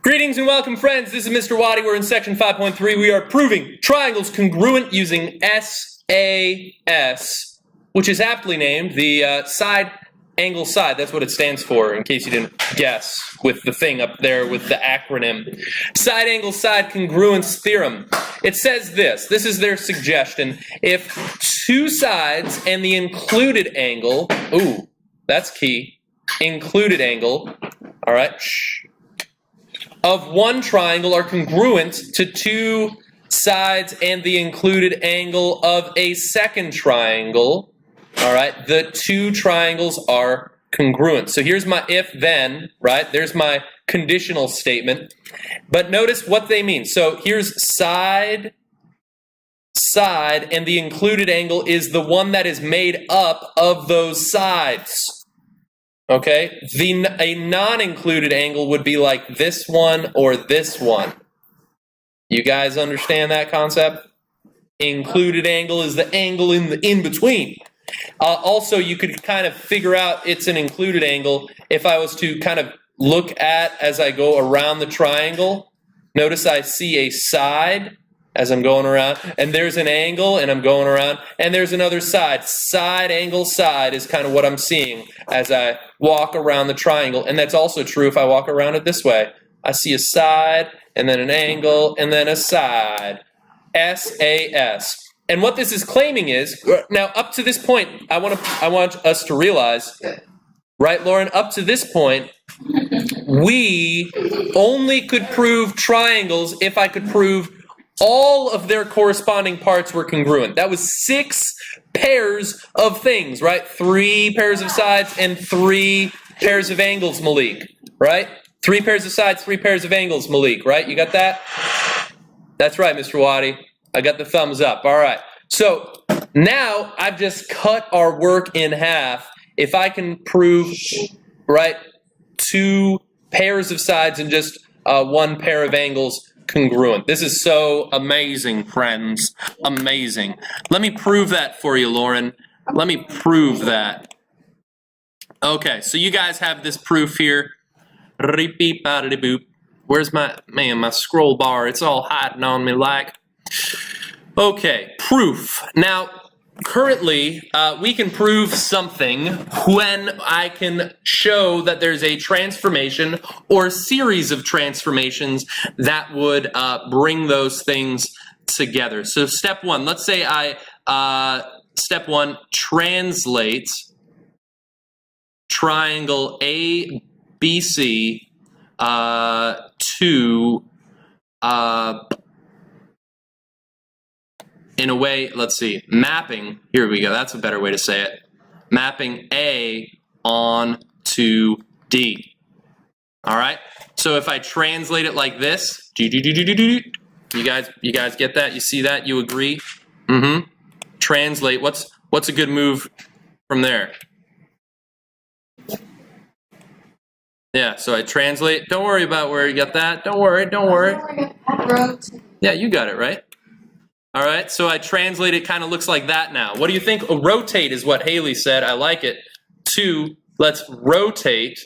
Greetings and welcome, friends. This is Mr. Waddy. We're in section 5.3. We are proving triangles congruent using SAS, which is aptly named the side angle side. That's what it stands for, in case you didn't guess, with the thing up there with the acronym. Side angle side congruence theorem. It says this. This is their suggestion. If two sides and the included angle, ooh, that's key, included angle, all right, of one triangle are congruent to two sides and the included angle of a second triangle, all right, the two triangles are congruent. So here's my if-then, right? There's my conditional statement. But notice what they mean. So here's side, and the included angle is the one that is made up of those sides. Okay? A non-included angle would be like this one or this one. You guys understand that concept? Included angle is the angle in between. Also, you could kind of figure out it's an included angle if I was to kind of look at as I go around the triangle. Notice I see a side as I'm going around, and there's an angle, and I'm going around, and there's another side. Side, angle, side is kind of what I'm seeing as I walk around the triangle, and that's also true if I walk around it this way. I see a side, and then an angle, and then a side. SAS. And what this is claiming is, now up to this point, I want us to realize, right, Lauren, up to this point, we only could prove triangles if I could prove all of their corresponding parts were congruent. That was 6 pairs of things, right? 3 pairs of sides and 3 pairs of angles, Malik, right? 3 pairs of sides, 3 pairs of angles, Malik, right? You got that? That's right, Mr. Waddy. I got the thumbs up. All right. So now I've just cut our work in half. If I can prove, right, 2 pairs of sides and just 1 pair of angles congruent. This is so amazing, friends. Amazing. Let me prove that for you, Lauren. Let me prove that. Okay, so you guys have this proof here. Where's my scroll bar? It's all hiding on me like. Okay, proof. Now, currently, we can prove something when I can show that there's a transformation or series of transformations that would bring those things together. So step 1, let's say step 1, translate triangle ABC to in a way, let's see, mapping, here we go, that's a better way to say it, mapping A on to D. All right, so if I translate it like this, you guys get that? You see that? You agree? Translate, what's a good move from there? Yeah, so I translate, don't worry about where you got that, don't worry. Yeah, you got it, right? All right, so I translate it, kind of looks like that now. What do you think? Rotate is what Haley said. I like it. 2, let's rotate.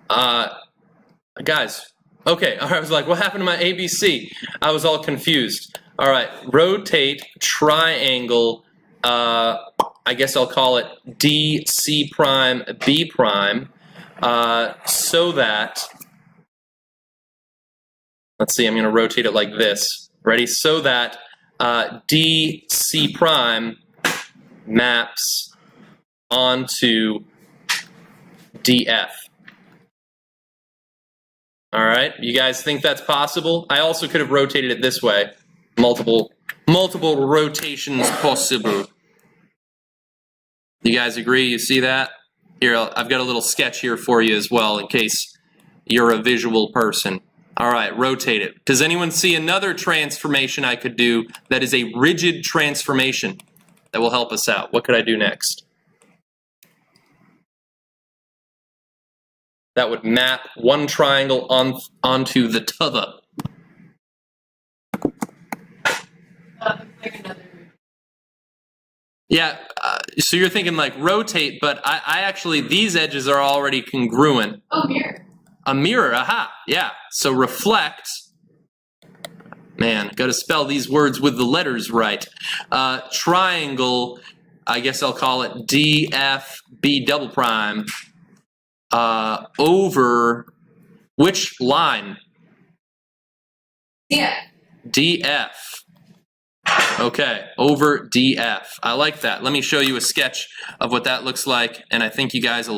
Guys, okay, all right, I was like, what happened to my ABC? I was all confused. All right, rotate triangle, I guess I'll call it DC prime B prime, so that, let's see, I'm going to rotate it like this. Ready? So that DC prime maps onto DF. All right, you guys think that's possible? I also could have rotated it this way. Multiple rotations possible. You guys agree? You see that? Here, I've got a little sketch here for you as well in case you're a visual person. All right, rotate it. Does anyone see another transformation I could do that is a rigid transformation that will help us out? What could I do next? That would map one triangle onto the t'other. Yeah, so you're thinking like rotate, but I actually, these edges are already congruent. Oh, here. A mirror, aha, yeah. So reflect, man, got to spell these words with the letters right. Triangle, I guess I'll call it DFB double prime over which line? Yeah. DF. Okay, over DF. I like that. Let me show you a sketch of what that looks like, and I think you guys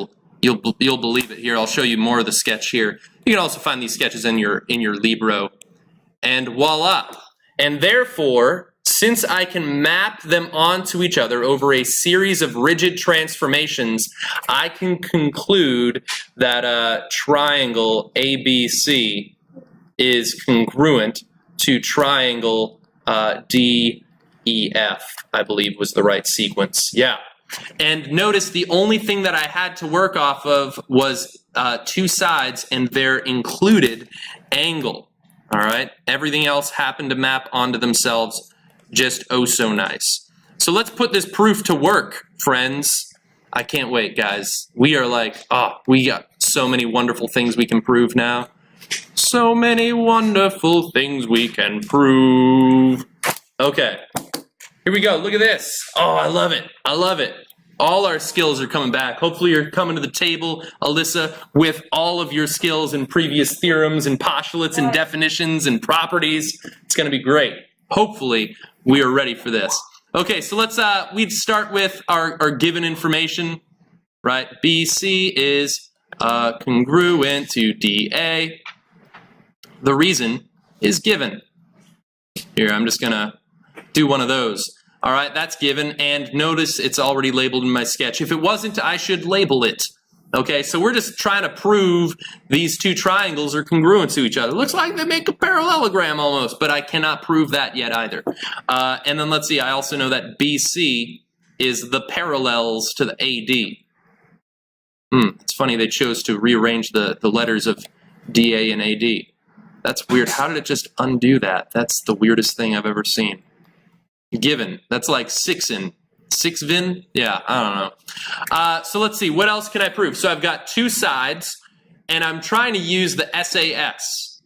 you'll believe it here. I'll show you more of the sketch here. You can also find these sketches in your Libro, and voila. And therefore, since I can map them onto each other over a series of rigid transformations, I can conclude that triangle ABC is congruent to triangle DEF, I believe was the right sequence. Yeah. And notice the only thing that I had to work off of was two sides and their included angle. All right. Everything else happened to map onto themselves just oh so nice. So let's put this proof to work, friends. I can't wait, guys. We are like, we got so many wonderful things we can prove now. So many wonderful things we can prove. Okay, here we go. Look at this. Oh, I love it. I love it. All our skills are coming back. Hopefully you're coming to the table, Alyssa, with all of your skills and previous theorems and postulates and definitions and properties. It's going to be great. Hopefully we are ready for this. Okay, so let's we'd start with our given information, right? BC is congruent to DA. The reason is given. Here, I'm just gonna do one of those. All right, that's given, and notice it's already labeled in my sketch. If it wasn't, I should label it. Okay, so we're just trying to prove these two triangles are congruent to each other. Looks like they make a parallelogram almost, but I cannot prove that yet either. And then let's see, I also know that BC is the parallels to the AD. It's funny they chose to rearrange the letters of DA and AD. That's weird. How did it just undo that? That's the weirdest thing I've ever seen. Given. That's like sixin. Sixvin? Yeah, I don't know. So let's see. What else can I prove? So I've got two sides, and I'm trying to use the SAS.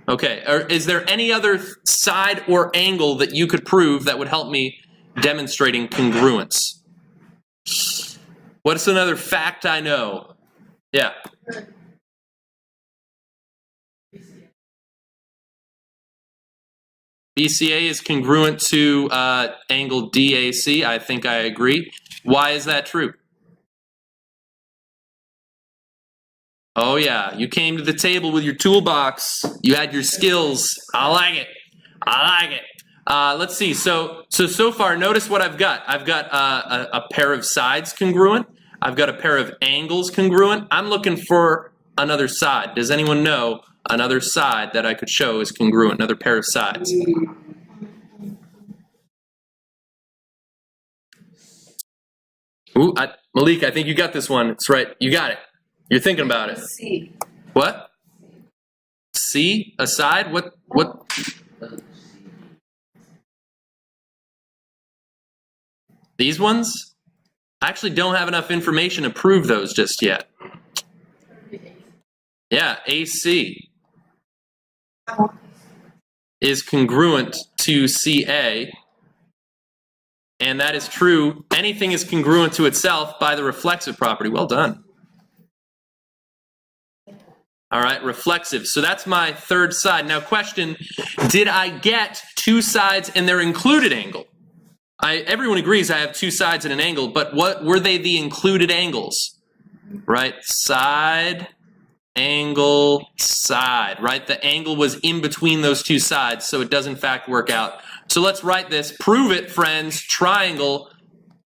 Okay. Or is there any other side or angle that you could prove that would help me demonstrating congruence? What's another fact I know? Yeah. BCA is congruent to angle DAC. I think I agree. Why is that true? Oh yeah, you came to the table with your toolbox. You had your skills. I like it. I like it. Let's see. So far, notice what I've got. I've got a pair of sides congruent. I've got a pair of angles congruent. I'm looking for another side. Does anyone know another side that I could show is congruent, another pair of sides? Ooh, Malik, I think you got this one. That's right. You got it. You're thinking about it. C. What? C? A side? What? These ones? I actually don't have enough information to prove those just yet. Yeah, AC is congruent to CA, and that is true. Anything is congruent to itself by the reflexive property. Well done. All right, reflexive. So that's my third side. Now question, did I get two sides and their included angle? Everyone agrees I have two sides and an angle, but what were they the included angles? Right, side, angle, side, right? The angle was in between those two sides, so it does in fact work out. So let's write this. Prove it, friends. Triangle.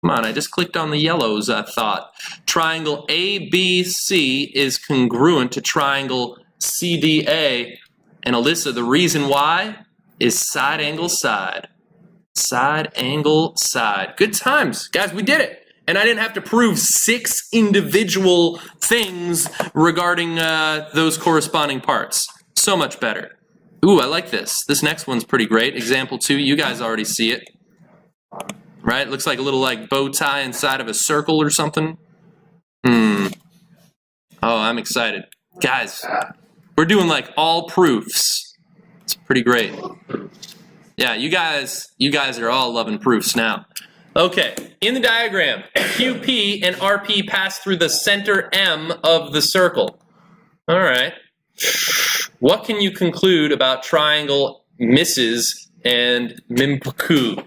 Come on, I just clicked on the yellows, I thought. Triangle ABC is congruent to triangle CDA. And Alyssa, the reason why is side, angle, side. Side, angle, side. Good times. Guys, we did it. And I didn't have to prove 6 individual things regarding those corresponding parts. So much better. Ooh, I like this. This next one's pretty great. Example 2, you guys already see it. Right? Looks like a little like bow tie inside of a circle or something. Oh, I'm excited. Guys, we're doing like all proofs. It's pretty great. Yeah, you guys are all loving proofs now. Okay, in the diagram, QP and RP pass through the center M of the circle. All right. What can you conclude about triangle misses and Mimpuku?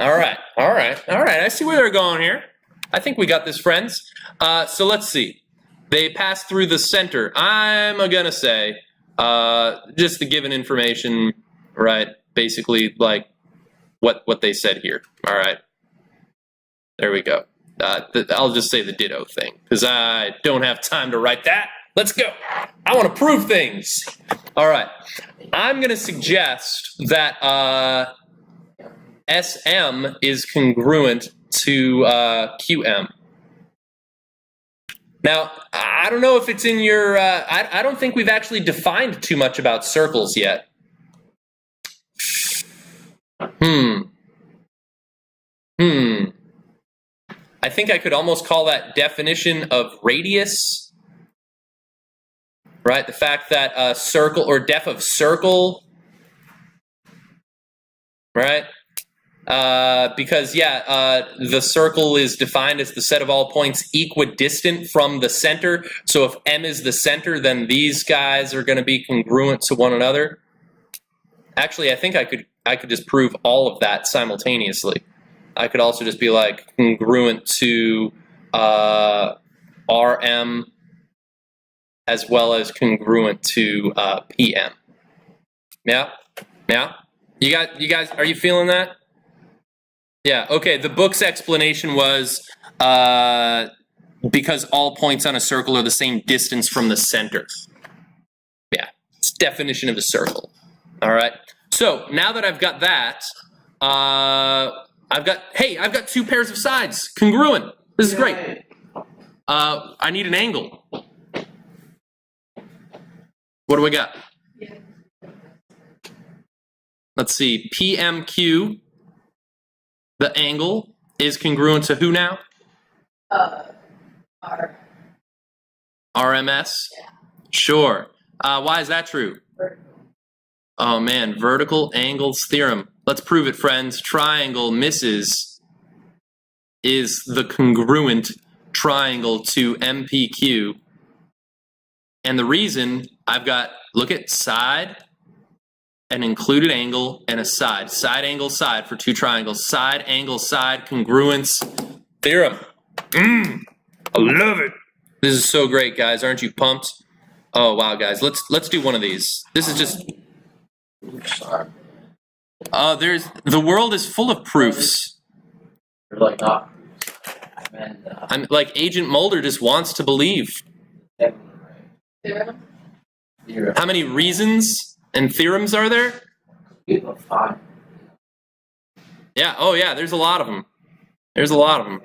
All right. I see where they're going here. I think we got this, friends. So let's see. They pass through the center. I'm gonna say just the given information, right? Basically, like what they said here. All right. There we go. I'll just say the ditto thing because I don't have time to write that. Let's go. I want to prove things. All right. I'm going to suggest that SM is congruent to QM. Now, I don't know if it's in your... I don't think we've actually defined too much about circles yet. I think I could almost call that definition of radius, right? The fact that a circle, or def of circle, right? Because, the circle is defined as the set of all points equidistant from the center. So if M is the center, then these guys are going to be congruent to one another. Actually, I think I could just prove all of that simultaneously. I could also just be like congruent to RM as well as congruent to PM. Yeah? You guys, are you feeling that? Yeah, okay, the book's explanation was because all points on a circle are the same distance from the center. Yeah, it's definition of a circle. All right, so now that I've got that, I've got two pairs of sides, congruent. This is great. I need an angle. What do we got? Let's see, PMQ, the angle, is congruent to who now? RMS? Yeah. Sure. Why is that true? Oh man, vertical angles theorem. Let's prove it, friends. Triangle misses is the congruent triangle to MPQ. And the reason I've got, look at side, an included angle, and a side. Side, angle, side for two triangles. Side, angle, side, congruence theorem. I love it. This is so great, guys. Aren't you pumped? Oh, wow, guys. Let's do one of these. This is just... the world is full of proofs. You're like not. I'm like Agent Mulder just wants to believe. Theorem? How many reasons and theorems are there? Five. Yeah, oh yeah, there's a lot of them. There's a lot of them.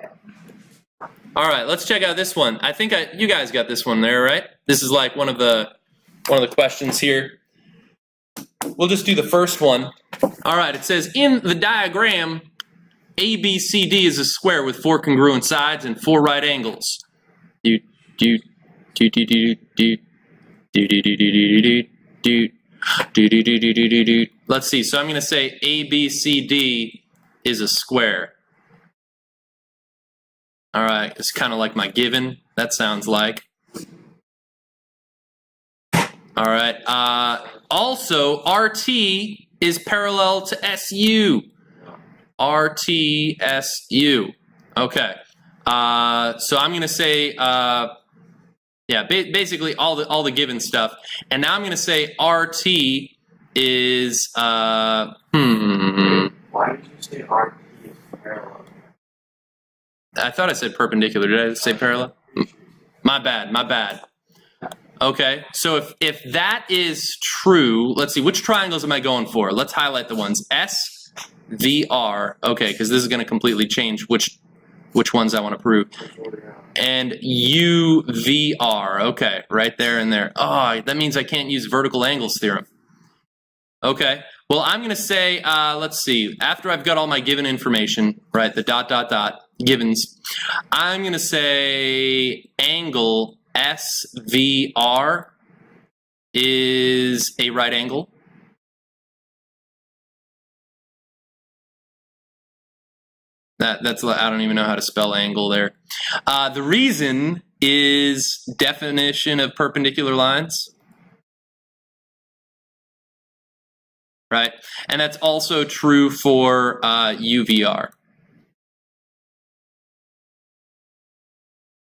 All right, let's check out this one. I think you guys got this one there, right? This is like one of the questions here. We'll just do the first one. All right, it says in the diagram, ABCD is a square with 4 congruent sides and 4 right angles. Let's see. So I'm going to say ABCD is a square. All right, it's kind of like my given. That sounds like. All right. Also, RT is parallel to SU. RT, SU. Okay. So I'm going to say, basically all the given stuff. And now I'm going to say RT is, Why did you say RT is parallel? I thought I said perpendicular. Did I say parallel? My bad. Okay, so if that is true, let's see, which triangles am I going for? Let's highlight the ones. S, V, R. Okay, because this is going to completely change which ones I want to prove. And U, V, R. Okay, right there and there. Oh, that means I can't use vertical angles theorem. Okay, well, I'm going to say, let's see, after I've got all my given information, right, the ... givens, I'm going to say angle SVR is a right angle. That's I don't even know how to spell angle there. The reason is definition of perpendicular lines. Right? And that's also true for UVR.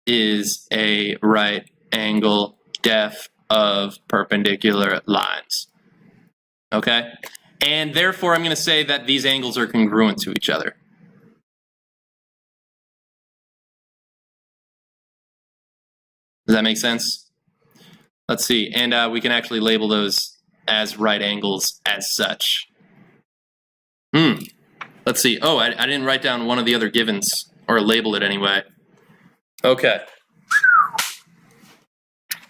Is a right angle def of perpendicular lines. Okay? And therefore, I'm going to say that these angles are congruent to each other. Does that make sense? Let's see. And we can actually label those as right angles as such. Let's see. Oh, I didn't write down one of the other givens, or label it anyway. Okay.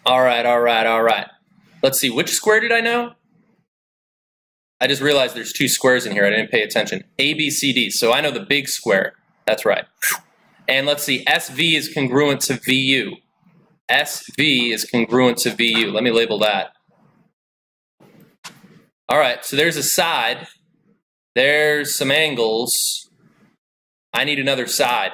All right. Let's see. Which square did I know? I just realized there's two squares in here. I didn't pay attention. A, B, C, D. So I know the big square. That's right. And let's see. SV is congruent to VU. SV is congruent to VU. Let me label that. All right. So there's a side. There's some angles. I need another side.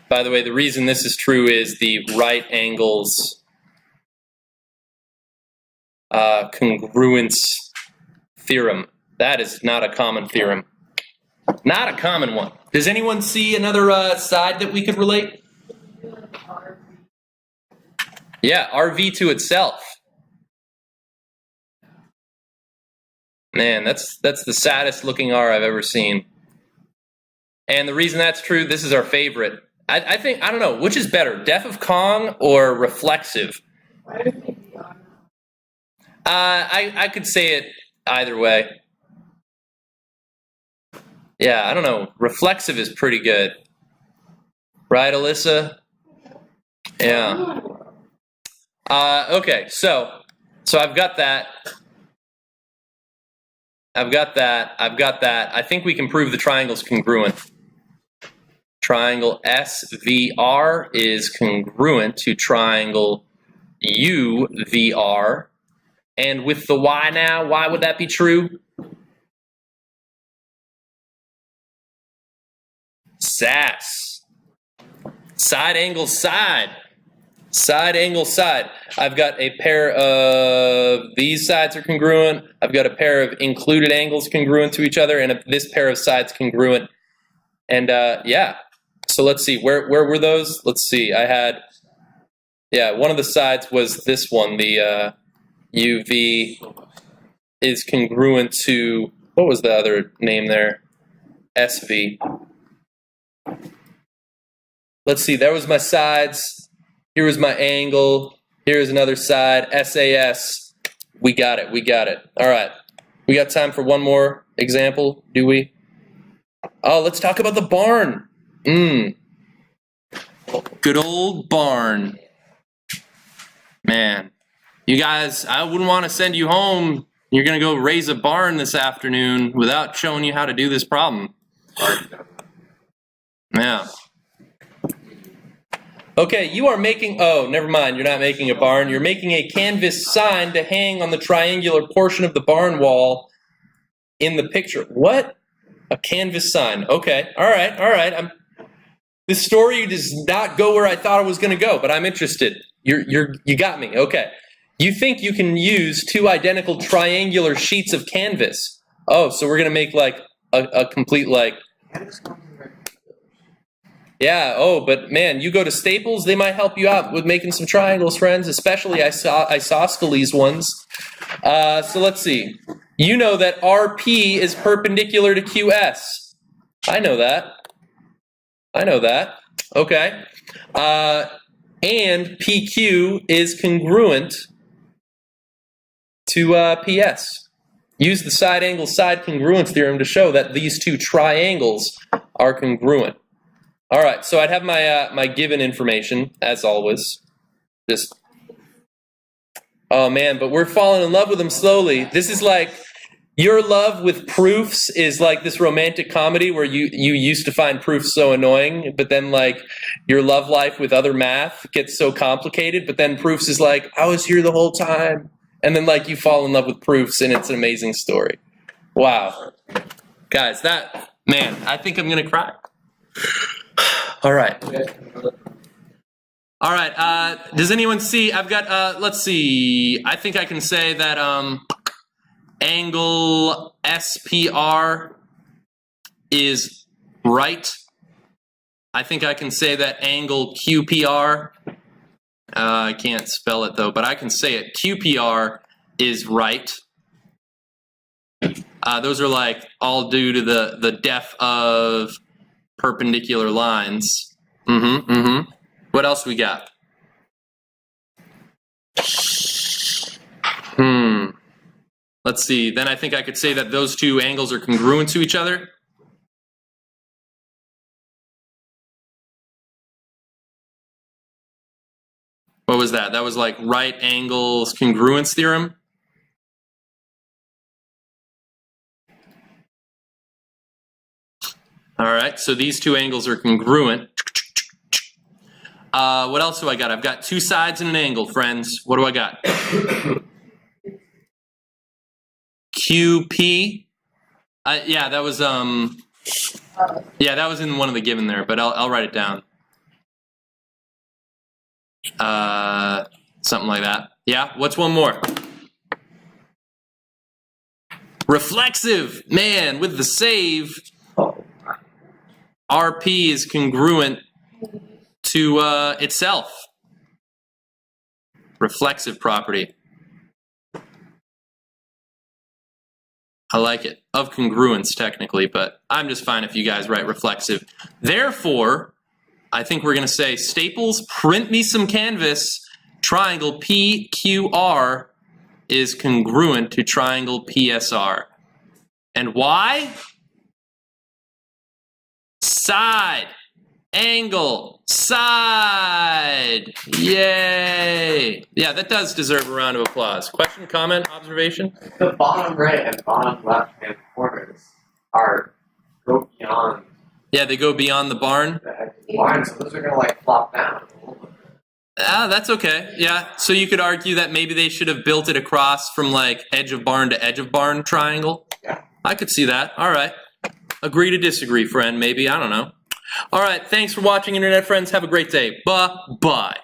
By the way, the reason this is true is the right angles congruence theorem. That is not a common theorem. Not a common one. Does anyone see another side that we could relate? Yeah, RV to itself. Man, that's the saddest looking R I've ever seen. And the reason that's true, this is our favorite. I think, I don't know, which is better, def of Cong or reflexive? I could say it either way. Yeah, I don't know. Reflexive is pretty good. Right, Alyssa? Yeah. Okay, so I've got that. I've got that. I think we can prove the triangle's congruent. Triangle SVR is congruent to triangle UVR. And with the Y now, why would that be true? SAS. Side angle side. Side angle side. I've got a pair of these sides are congruent. I've got a pair of included angles congruent to each other, and this pair of sides congruent. And yeah. So let's see, where were those? Let's see, I had, yeah, one of the sides was this one, the UV is congruent to, what was the other name there? SV. Let's see, there was my sides, here was my angle, here's another side, SAS. We got it. All right, we got time for one more example, do we? Oh, let's talk about the barn. Good old barn. Man, you guys, I wouldn't want to send you home. You're going to go raise a barn this afternoon without showing you how to do this problem. Yeah. Okay, you are making, oh, never mind, you're not making a barn. You're making a canvas sign to hang on the triangular portion of the barn wall in the picture. What? A canvas sign. Okay, all right. This story does not go where I thought it was going to go, but I'm interested. You got me. Okay. You think you can use two identical triangular sheets of canvas. Oh, so we're going to make like a complete like... Yeah, oh, but man, you go to Staples, they might help you out with making some triangles, friends, especially isosceles ones. So let's see. You know that RP is perpendicular to QS. I know that. Okay. And PQ is congruent to PS. Use the side angle side congruence theorem to show that these two triangles are congruent. All right, so I'd have my my given information as always. Just Oh man, but we're falling in love with them slowly. This is like your love with proofs is like this romantic comedy where you used to find proofs so annoying, but then like your love life with other math gets so complicated, but then proofs is like, I was here the whole time. And then like you fall in love with proofs and it's an amazing story. Wow. Guys, man, I think I'm gonna cry. All right. All right, does anyone see, I've got, let's see, I think I can say that angle SPR is right. I think I can say that angle QPR, I can't spell it though, but I can say it, QPR is right. Those are like all due to the depth of perpendicular lines. What else we got? Let's see. Then I think I could say that those two angles are congruent to each other. What was that? That was like right angles congruence theorem. All right, so these two angles are congruent. What else do I got? I've got two sides and an angle, friends. What do I got? QP. Yeah, that was that was in one of the given there, but I'll write it down. Something like that. Yeah. What's one more? Reflexive. Man, with the save, RP is congruent to itself. Reflexive property. I like it. Of congruence, technically, but I'm just fine if you guys write reflexive. Therefore, I think we're going to say, Staples, print me some canvas. Triangle PQR is congruent to triangle PSR. And why? Side, angle, side. Yay. Yeah, that does deserve a round of applause. Question, comment, observation? The bottom right and bottom left hand corners go beyond. Yeah, they go beyond the barn. The edge of the barn, so those are gonna like flop down a little bit. Ah, that's okay. Yeah, so you could argue that maybe they should have built it across from like edge of barn to edge of barn triangle. Yeah. I could see that. All right. Agree to disagree, friend, maybe. I don't know. All right. Thanks for watching, Internet friends. Have a great day. Bye-bye.